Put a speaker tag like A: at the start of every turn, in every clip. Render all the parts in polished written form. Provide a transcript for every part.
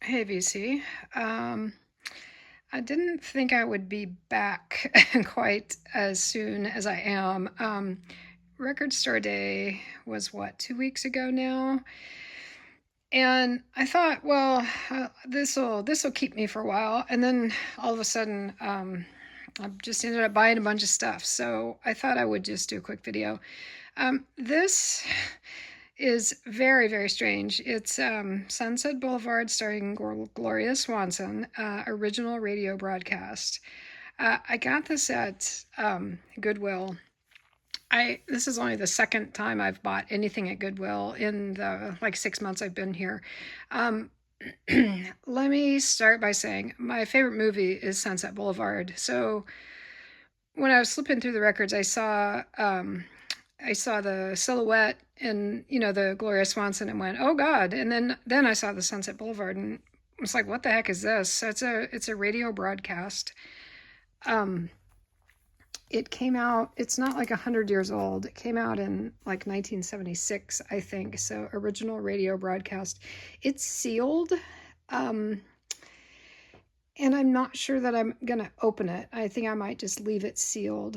A: Hey, VC. Um, I didn't think I would be back quite as soon as I am. Record Store Day was what, 2 weeks ago now? And I thought, well, this'll keep me for a while. And then all of a sudden, I just ended up buying a bunch of stuff. So I thought I would just do a quick video. This is very, very strange. It's Sunset Boulevard starring Gloria Swanson, original radio broadcast. I got this at Goodwill. This is only the second time I've bought anything at Goodwill in the like 6 months I've been here. Um, Let me start by saying my favorite movie is Sunset Boulevard. So when I was flipping through the records, I saw the silhouette and the Gloria Swanson and went, oh God! And then I saw the Sunset Boulevard and was like, what the heck is this? So it's a radio broadcast. Um, it came out. It's not like 100 years old. It came out in like 1976, I think. So original radio broadcast. It's sealed. Um, and I'm not sure that I'm gonna open it. I think I might just leave it sealed.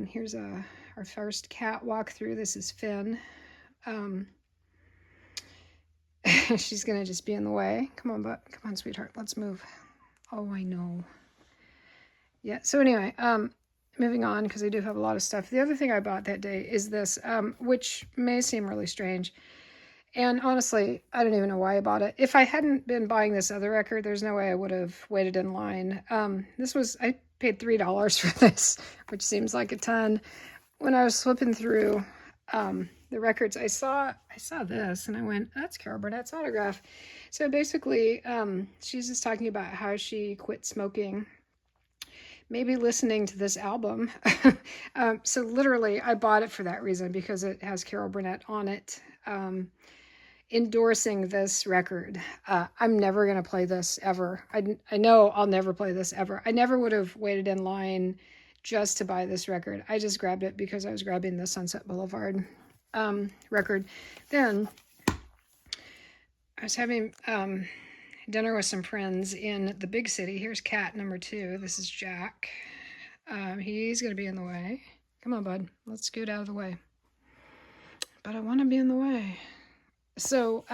A: Here's our first cat walk through. This is Finn. Um, she's gonna just be in the way. Come on, sweetheart. Let's move. Oh, I know. Yeah. So anyway, moving on because I do have a lot of stuff. The other thing I bought that day is this, which may seem really strange. And honestly, I don't even know why I bought it. If I hadn't been buying this other record, there's no way I would have waited in line. I paid $3 for this, which seems like a ton. When I was flipping through the records, I saw this and I went, that's Carol Burnett's autograph. So basically, she's just talking about how she quit smoking, maybe listening to this album. So literally, I bought it for that reason because it has Carol Burnett on it. Endorsing this record. I'm never going to play this ever. I know I'll never play this ever. I never would have waited in line just to buy this record. I just grabbed it because I was grabbing the Sunset Boulevard record. Then I was having dinner with some friends in the big city. Here's cat number 2. This is Jack. He's going to be in the way. Come on, bud. Let's scoot out of the way. But I want to be in the way. So,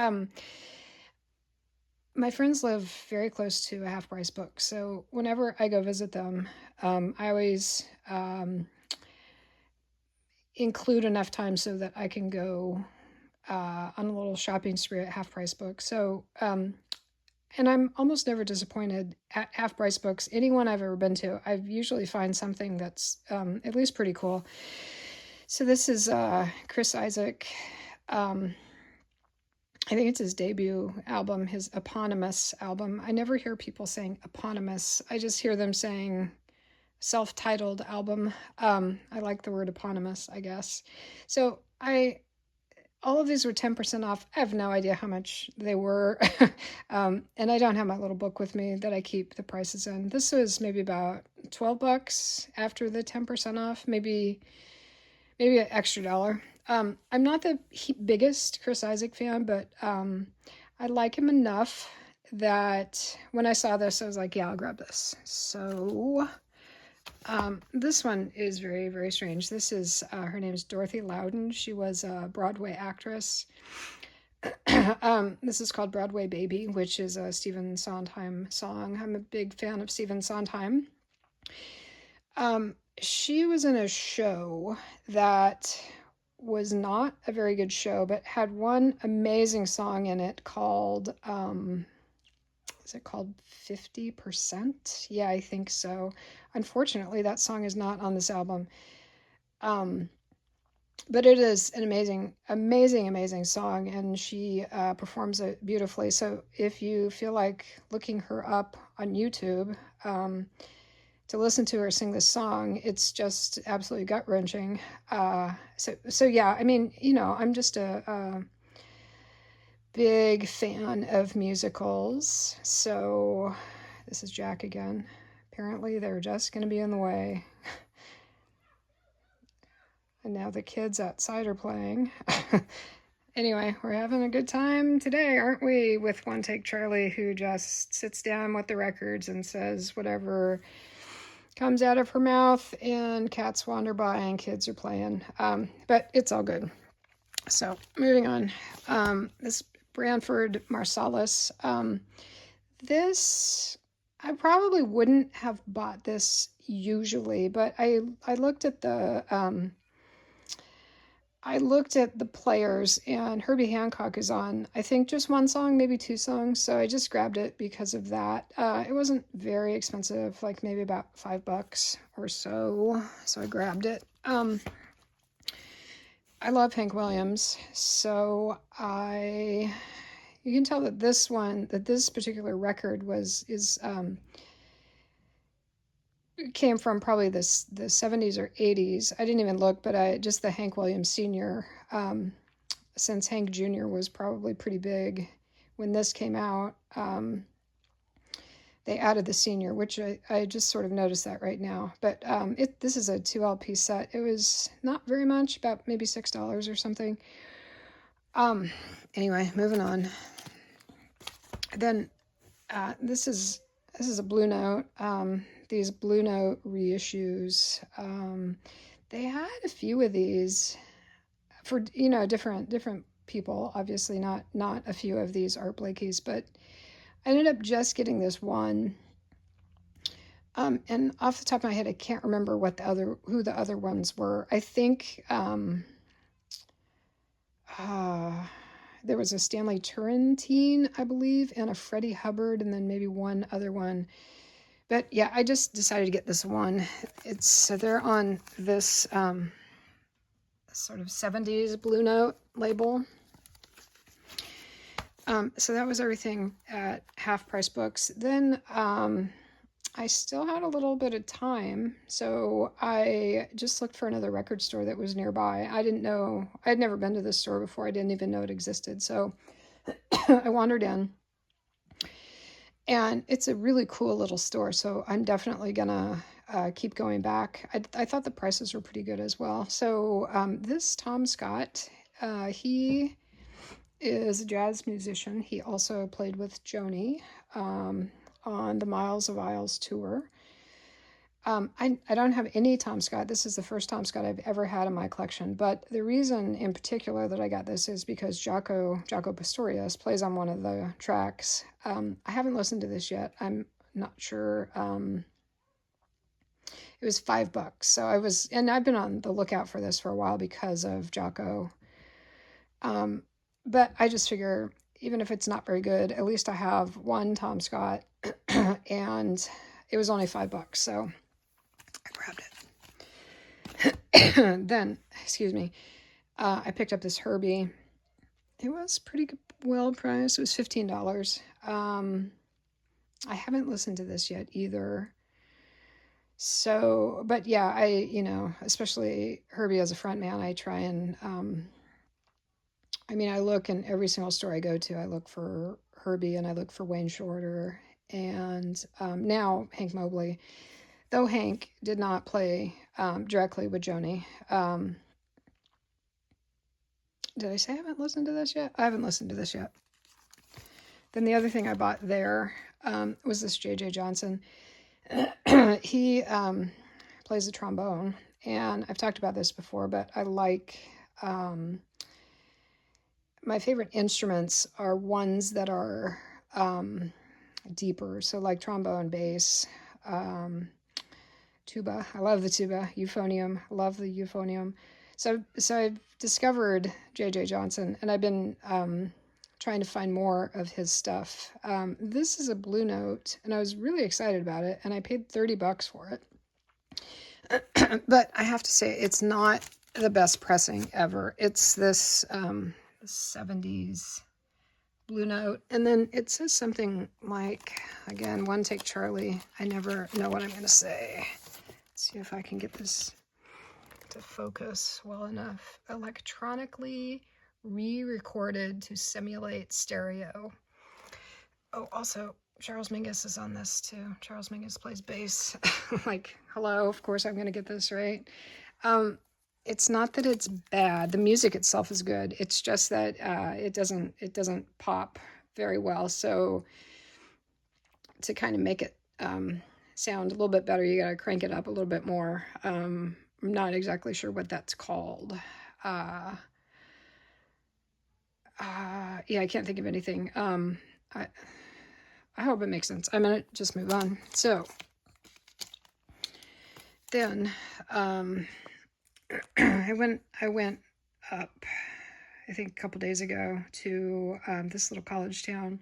A: my friends live very close to a Half Price book. So whenever I go visit them, I always include enough time so that I can go on a little shopping spree at Half Price books. So, and I'm almost never disappointed at Half Price books. Anyone I've ever been to, I usually find something that's at least pretty cool. So this is Chris Isaak. I think it's his debut album, his eponymous album. I never hear people saying eponymous. I just hear them saying self-titled album. I like the word eponymous, I guess. So all of these were 10% off. I have no idea how much they were. And I don't have my little book with me that I keep the prices in. This was maybe about $12 after the 10% off, maybe an extra dollar. I'm not the biggest Chris Isaak fan, but I like him enough that when I saw this, I was like, yeah, I'll grab this. So this one is very, very strange. This is, her name is Dorothy Loudon. She was a Broadway actress. This is called Broadway Baby, which is a Stephen Sondheim song. I'm a big fan of Stephen Sondheim. She was in a show that was not a very good show, but had one amazing song in it called, is it called 50%? Yeah, I think so. Unfortunately, that song is not on this album. But it is an amazing, amazing, amazing song, and she performs it beautifully. So if you feel like looking her up on YouTube, to listen to her sing this song, it's just absolutely gut-wrenching. So yeah, I mean, I'm just a big fan of musicals. So this is Jack again. Apparently they're just going to be in the way. And now the kids outside are playing. Anyway, we're having a good time today, aren't we? With One Take Charlie, who just sits down with the records and says whatever comes out of her mouth, and cats wander by and kids are playing. But it's all good. So, moving on. This Branford Marsalis. This, I probably wouldn't have bought this usually, but I looked at the players, and Herbie Hancock is on, I think, just one song, maybe two songs. So I just grabbed it because of that. It wasn't very expensive, like maybe about $5 or so. So I grabbed it. I love Hank Williams, so you can tell that this particular record came from probably the 70s or 80s. I didn't even look, but just the Hank Williams Sr., since Hank Jr. was probably pretty big when this came out. They added the senior, which I just sort of noticed that right now. But this is a 2 LP set. It was not very much, about maybe $6 or something. Anyway, moving on. Then this is a Blue Note. These Blue Note reissues. They had a few of these for different people. Obviously, not a few of these Art Blakey's, but I ended up just getting this one. And off the top of my head, I can't remember who the other ones were. I think there was a Stanley Turrentine, I believe, and a Freddie Hubbard, and then maybe one other one. But yeah, I just decided to get this one. So they're on this sort of 70s Blue Note label. So that was everything at Half Price Books. Then I still had a little bit of time, so I just looked for another record store that was nearby. I'd never been to this store before. I didn't even know it existed. So I wandered in, and it's a really cool little store. So I'm definitely gonna keep going back. I thought the prices were pretty good as well. So this Tom Scott, he is a jazz musician. He also played with Joni on the Miles of Isles tour. I don't have any Tom Scott. This is the first Tom Scott I've ever had in my collection. But the reason in particular that I got this is because Jaco Pastorius plays on one of the tracks. I haven't listened to this yet. I'm not sure. It was $5. So and I've been on the lookout for this for a while because of Jaco. But I just figure, even if it's not very good, at least I have one Tom Scott, and it was only $5, so I grabbed it. Then, excuse me, I picked up this Herbie. It was pretty well priced. It was $15. I haven't listened to this yet either. So, but yeah, especially Herbie as a front man, I try and I look in every single store I go to. I look for Herbie and I look for Wayne Shorter and now Hank Mobley. Though Hank did not play directly with Joni. Did I say I haven't listened to this yet? I haven't listened to this yet. Then the other thing I bought there was this J.J. Johnson. He plays the trombone, and I've talked about this before, but I like... my favorite instruments are ones that are deeper. So like trombone, bass, tuba. I love the tuba. Euphonium. I love the euphonium. So I've discovered J.J. Johnson, and I've been trying to find more of his stuff. This is a Blue Note, and I was really excited about it, and I paid $30 for it. But I have to say, it's not the best pressing ever. It's this 70s Blue Note, and then it says something like, again, One Take Charlie. I never know what I'm going to say. Let's see if I can get this to focus well enough. Electronically re-recorded to simulate stereo. Oh, also, Charles Mingus is on this too. Charles Mingus plays bass. Like, hello, of course I'm going to get this, right? it's not that it's bad. The music itself is good. It's just that it doesn't pop very well. So to kind of make it sound a little bit better, you got to crank it up a little bit more. I'm not exactly sure what that's called. Uh, yeah, I can't think of anything. I I hope it makes sense. I'm gonna just move on. So then I went up, I think a couple days ago, to this little college town,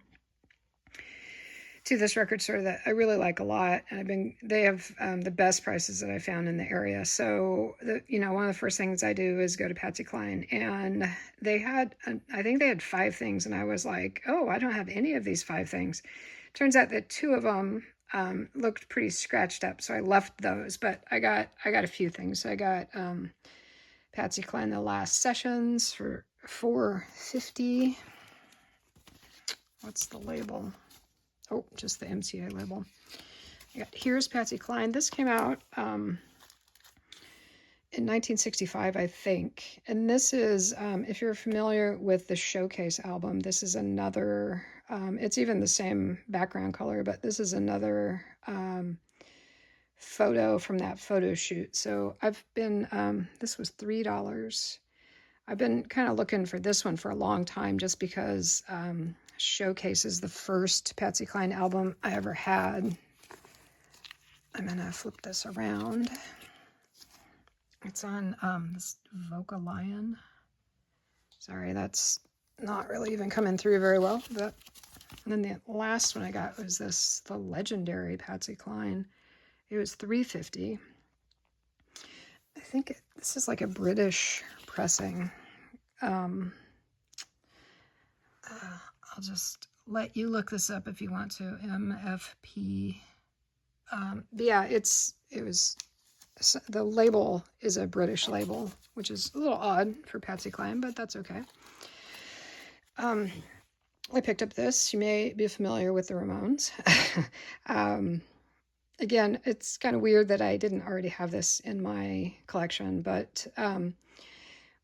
A: to this record store that I really like a lot, and they have the best prices that I found in the area. So one of the first things I do is go to Patsy Cline, and they had, I think they had 5 things, and I was like, oh, I don't have any of these 5 things. Turns out that 2 of them looked pretty scratched up, so I left those. But I got a few things. So I got Patsy Cline The Last Sessions for $4.50. What's the label? Oh, just the MCA label. I got Here's Patsy Cline. This came out in 1965, I think. And this is, if you're familiar with the Showcase album, this is another, it's even the same background color, but this is another photo from that photo shoot. So I've been, this was $3. I've been kind of looking for this one for a long time just because Showcase is the first Patsy Cline album I ever had. I'm gonna flip this around. It's on this Vocalion. Sorry, that's not really even coming through very well. But and then the last one I got was the legendary Patsy Cline. It was $3.50. I think this is like a British pressing. I'll just let you look this up if you want to. MFP. But yeah, the label is a British label, which is a little odd for Patsy Cline, but that's okay. I picked up this. You may be familiar with the Ramones. Again, it's kind of weird that I didn't already have this in my collection, but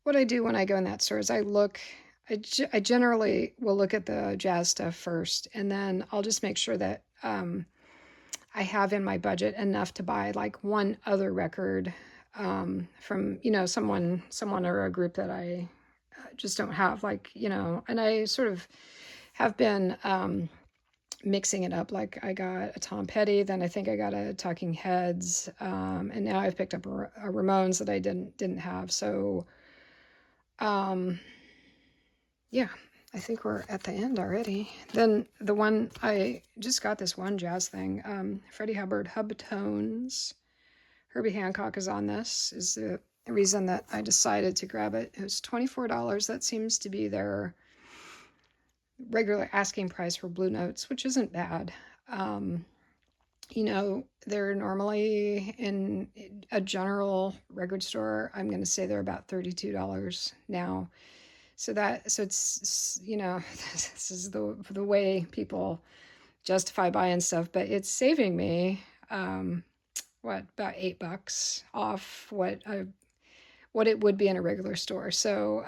A: what I do when I go in that store is I generally will look at the jazz stuff first, and then I'll just make sure that I have in my budget enough to buy like one other record from someone or a group that I just don't have, and I sort of have been mixing it up. Like I got a Tom Petty, then I think I got a Talking Heads, and now I've picked up a Ramones that I didn't have. So yeah, I think we're at the end already. Then I just got this one jazz thing, Freddie Hubbard Hubtones. Herbie Hancock is on this, is the reason that I decided to grab it. It was $24. That seems to be their regular asking price for Blue Notes, which isn't bad. They're normally in a general record store, I'm going to say they're about $32 now. So it's, this is the way people justify buying stuff, but it's saving me, about $8 off what it would be in a regular store. So,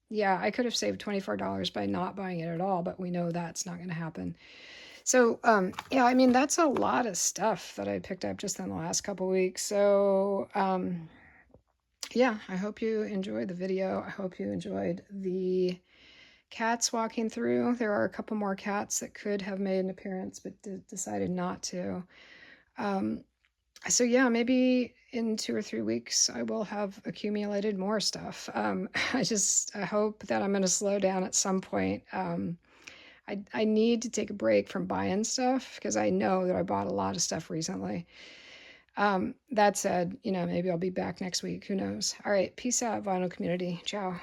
A: yeah, I could have saved $24 by not buying it at all, but we know that's not going to happen. So, yeah, I mean, that's a lot of stuff that I picked up just in the last couple weeks. So, yeah, I hope you enjoyed the video. I hope you enjoyed the cats walking through. There are a couple more cats that could have made an appearance, but decided not to. So yeah, maybe in 2 or 3 weeks, I will have accumulated more stuff. I hope that I'm going to slow down at some point. I need to take a break from buying stuff because I know that I bought a lot of stuff recently. That said, maybe I'll be back next week. Who knows? All right. Peace out, vinyl community. Ciao.